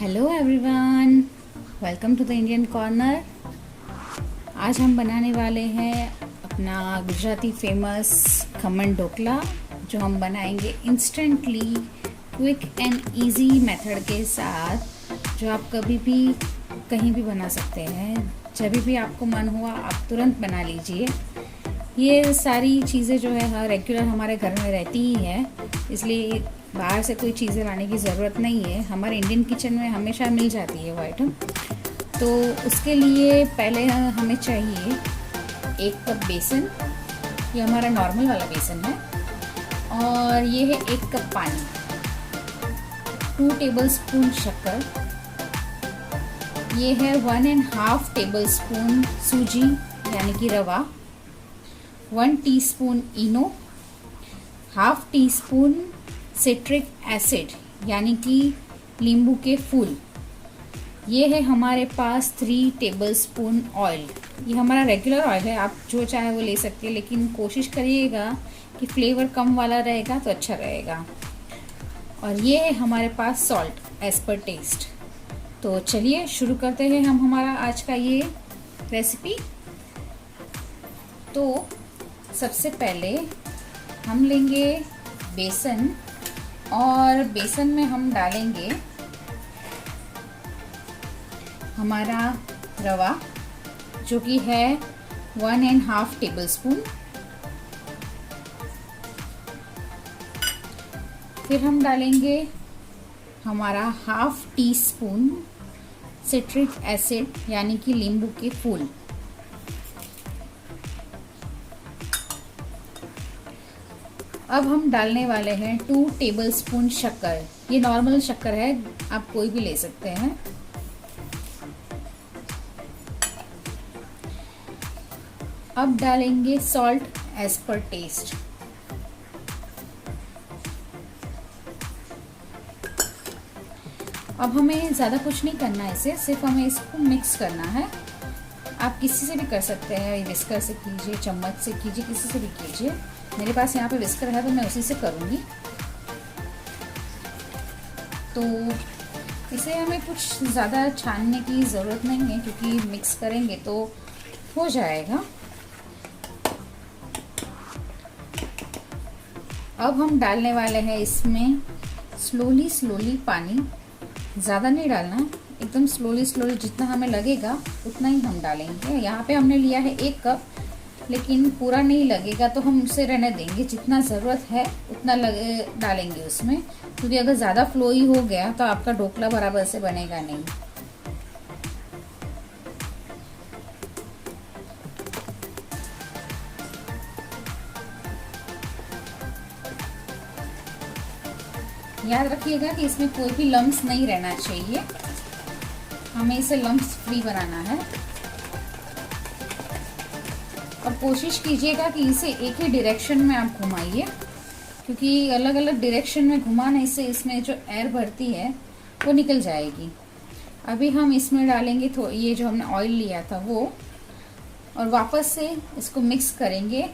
Hello everyone, welcome to the Indian corner. आज हम बनाने वाले हैं अपना गुजराती फेमस खमन ढोकला, जो हम बनाएंगे instantly, quick and easy method के साथ, जो आप कभी भी कहीं भी बना सकते हैं। जब भी आपको मन हुआ आप तुरंत बना लीजिए। ये सारी चीज़ें जो है रेगुलर हमारे घर में रहती ही है, इसलिए बाहर से कोई चीज़ें लाने की ज़रूरत नहीं है। हमारे इंडियन किचन में हमेशा मिल जाती है वो आइटम। तो उसके लिए पहले हमें चाहिए 1 कप बेसन, ये हमारा नॉर्मल वाला बेसन है, और ये है 1 कप पानी, 2 टेबलस्पून शक्कर, ये है 1.5 टेबलस्पून सूजी यानी कि rava, 1 teaspoon Eno, half teaspoon citric acid यानी कि नींबू के फूल, ये है हमारे पास 3 टेबलस्पून ऑयल। ये हमारा रेगुलर ऑयल है, आप जो चाहे वो ले सकते हैं, लेकिन कोशिश करिएगा कि फ्लेवर कम वाला रहेगा तो अच्छा रहेगा। और ये है हमारे पास सॉल्ट एज पर टेस्ट। तो चलिए शुरू करते हैं हम हमारा आज का ये रेसिपी। तो सबसे पहले हम लेंगे बेसन, और बेसन में हम डालेंगे हमारा रवा, जो कि है 1.5 टेबलस्पून। फिर हम डालेंगे हमारा half teaspoon citric acid यानी कि नींबू के फूल। अब हम डालने वाले हैं 2 टेबलस्पून शक्कर। ये नॉर्मल शक्कर है, आप कोई भी ले सकते हैं। अब डालेंगे सॉल्ट एज पर टेस्ट। अब हमें ज़्यादा कुछ नहीं करना है इसे, सिर्फ हमें इसको मिक्स करना है। आप किसी से भी कर सकते हैं, विस्कर से कीजिए, चम्मच से कीजिए, किसी से भी कीजिए। मेरे पास यहाँ पे विस्कर है तो मैं उसी से करूँगी। तो इसे हमें कुछ ज़्यादा छानने की ज़रूरत नहीं है, क्योंकि मिक्स करेंगे तो हो जाएगा। अब हम डालने वाले हैं इसमें स्लोली पानी। ज़्यादा नहीं डालना, एकदम स्लोली जितना हमें लगेगा उतना ही हम डालेंगे। यहाँ पे हमने लिया है 1 कप, लेकिन पूरा नहीं लगेगा तो हम उसे रहने देंगे। जितना ज़रूरत है उतना डालेंगे उसमें, क्योंकि अगर ज़्यादा फ्लोई हो गया तो आपका ढोकला बराबर से बनेगा नहीं। याद रखिएगा कि इसमें कोई भी लम्स नहीं रहना चाहिए, हमें इसे लम्स फ्री बनाना है। और कोशिश कीजिएगा कि इसे एक ही डायरेक्शन में आप घुमाइए, क्योंकि अलग अलग डायरेक्शन में घुमाने से इसमें जो एयर भरती है वो निकल जाएगी। अभी हम इसमें डालेंगे ये जो हमने ऑयल लिया था वो, और वापस से इसको मिक्स करेंगे।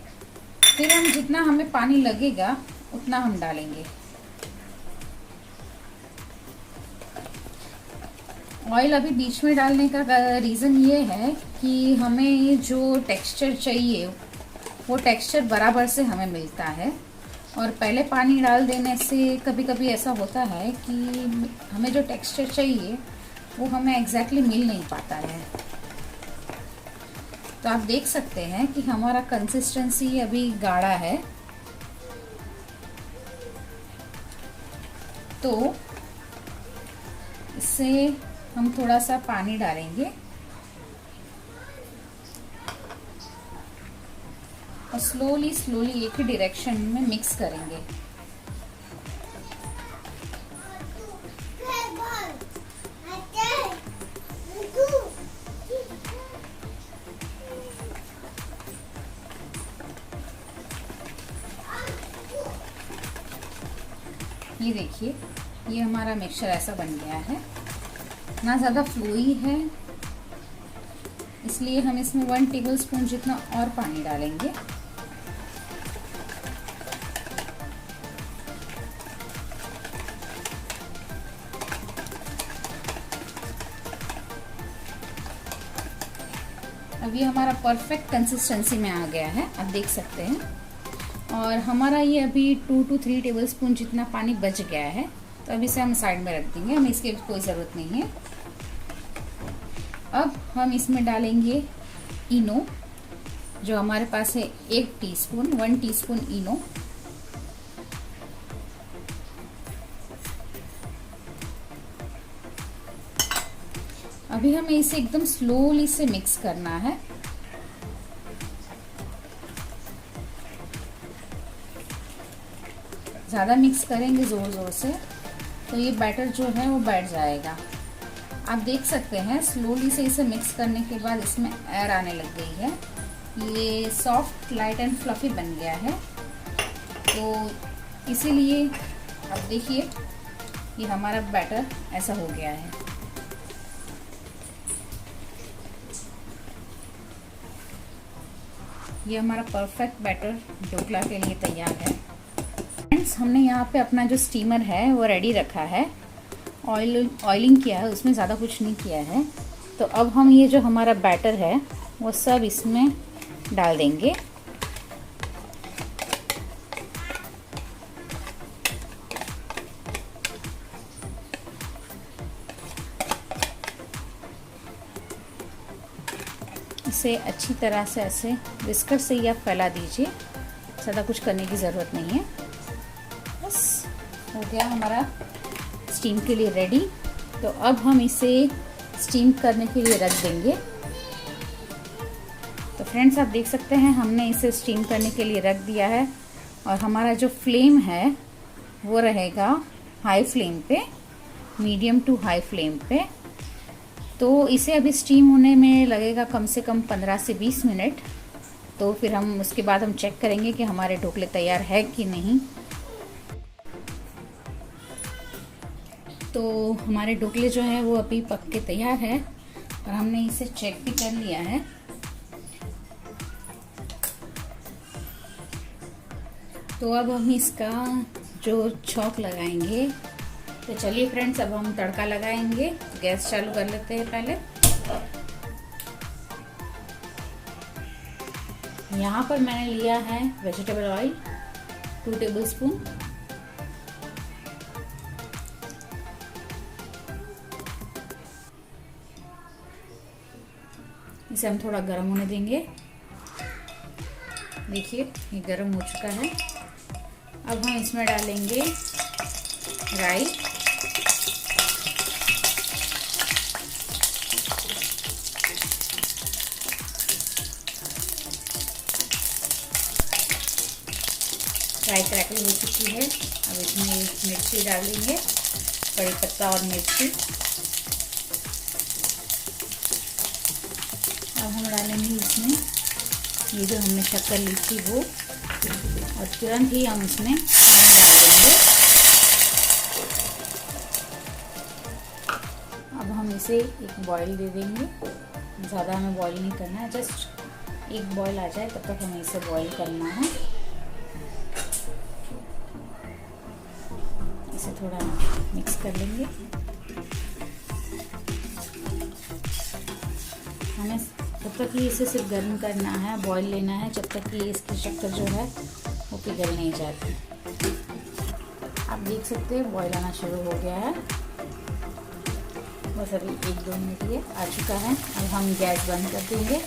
फिर हम जितना हमें पानी लगेगा उतना हम डालेंगे। ऑयल अभी बीच में डालने का रीज़न ये है कि हमें जो टेक्सचर चाहिए वो टेक्सचर बराबर से हमें मिलता है। और पहले पानी डाल देने से कभी कभी ऐसा होता है कि हमें जो टेक्सचर चाहिए वो हमें एग्जैक्टली मिल नहीं पाता है। तो आप देख सकते हैं कि हमारा कंसिस्टेंसी अभी गाढ़ा है। तो इससे हम थोड़ा सा पानी डालेंगे और स्लोली एक ही डायरेक्शन में मिक्स करेंगे। ये देखिए, ये हमारा मिक्सचर ऐसा बन गया है, ना ज़्यादा फ्लोई है, इसलिए हम इसमें 1 टेबलस्पून जितना और पानी डालेंगे। अभी हमारा परफेक्ट कंसिस्टेंसी में आ गया है, आप देख सकते हैं। और हमारा ये अभी 2 to 3 टेबलस्पून जितना पानी बच गया है, तो अभी इसे हम साइड में रख देंगे, हमें इसकी कोई ज़रूरत नहीं है। अब हम इसमें डालेंगे इनो, जो हमारे पास है 1 टीस्पून इनो। अभी हमें इसे एकदम स्लोली से मिक्स करना है। ज़्यादा मिक्स करेंगे ज़ोर ज़ोर से तो ये बैटर जो है वो बैठ जाएगा। आप देख सकते हैं स्लोली से इसे मिक्स करने के बाद इसमें एयर आने लग गई है, ये सॉफ्ट, लाइट एंड फ्लफी बन गया है। तो इसीलिए अब देखिए ये हमारा बैटर ऐसा हो गया है। ये हमारा परफेक्ट बैटर ढोकला के लिए तैयार है। फ्रेंड्स, हमने यहाँ पे अपना जो स्टीमर है वो रेडी रखा है, ऑयलिंग किया है, उसमें ज़्यादा कुछ नहीं किया है। तो अब हम ये जो हमारा बैटर है वो सब इसमें डाल देंगे। इसे अच्छी तरह से ऐसे विस्कर से ही आप फैला दीजिए, ज़्यादा कुछ करने की ज़रूरत नहीं है। बस हो गया हमारा स्टीम के लिए रेडी। तो अब हम इसे स्टीम करने के लिए रख देंगे। तो फ्रेंड्स, आप देख सकते हैं हमने इसे स्टीम करने के लिए रख दिया है और हमारा जो फ्लेम है वो रहेगा हाई फ्लेम पे, मीडियम टू हाई फ्लेम पे। तो इसे अभी स्टीम होने में लगेगा कम से कम 15 से 20 मिनट। तो फिर हम उसके बाद हम चेक करेंगे कि हमारे ढोकले तैयार है कि नहीं। तो हमारे ढोकले जो है वो अभी पक के तैयार है और हमने इसे चेक भी कर लिया है। तो अब हम इसका जो छौंक लगाएंगे, तो चलिए फ्रेंड्स अब हम तड़का लगाएंगे। गैस चालू कर लेते हैं। पहले यहाँ पर मैंने लिया है वेजिटेबल ऑयल 2 टेबलस्पून। इसे हम थोड़ा गर्म होने देंगे। देखिए ये गर्म हो चुका है। अब हम इसमें डालेंगे राई, राई क्रैकल हो चुकी है। अब इसमें मिर्ची डाल देंगे, कड़ी पत्ता और मिर्ची। अब हम डालेंगे इसमें ये जो हमने शक्कर ली थी वो, और तुरंत ही हम इसमें नमक डाल देंगे। अब हम इसे एक बॉईल दे देंगे, ज़्यादा हमें बॉईल नहीं करना है, जस्ट एक बॉईल आ जाए तब तक हमें इसे बॉईल करना है। इसे थोड़ा मिक्स कर लेंगे। हमें तब तक ही इसे सिर्फ गर्म करना है, बॉईल लेना है, जब तक कि इसकी शक्कर जो है वो पिघल नहीं जाती। आप देख सकते हैं बॉईल आना शुरू हो गया है। बस अभी 1-2 मिनट ये आ चुका है। अब हम गैस बंद कर देंगे।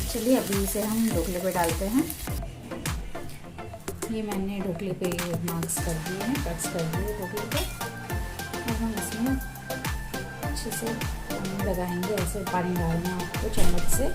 चलिए अभी इसे हम ढोकले पे डालते हैं। ये मैंने ढोकले पे मार्क्स कर दिए हैं, कट्स कर दिए ढोकले पे। अब हम इसमें अच्छे से पानी लगाएंगे, ऐसे पानी डालना आपको चम्मच से।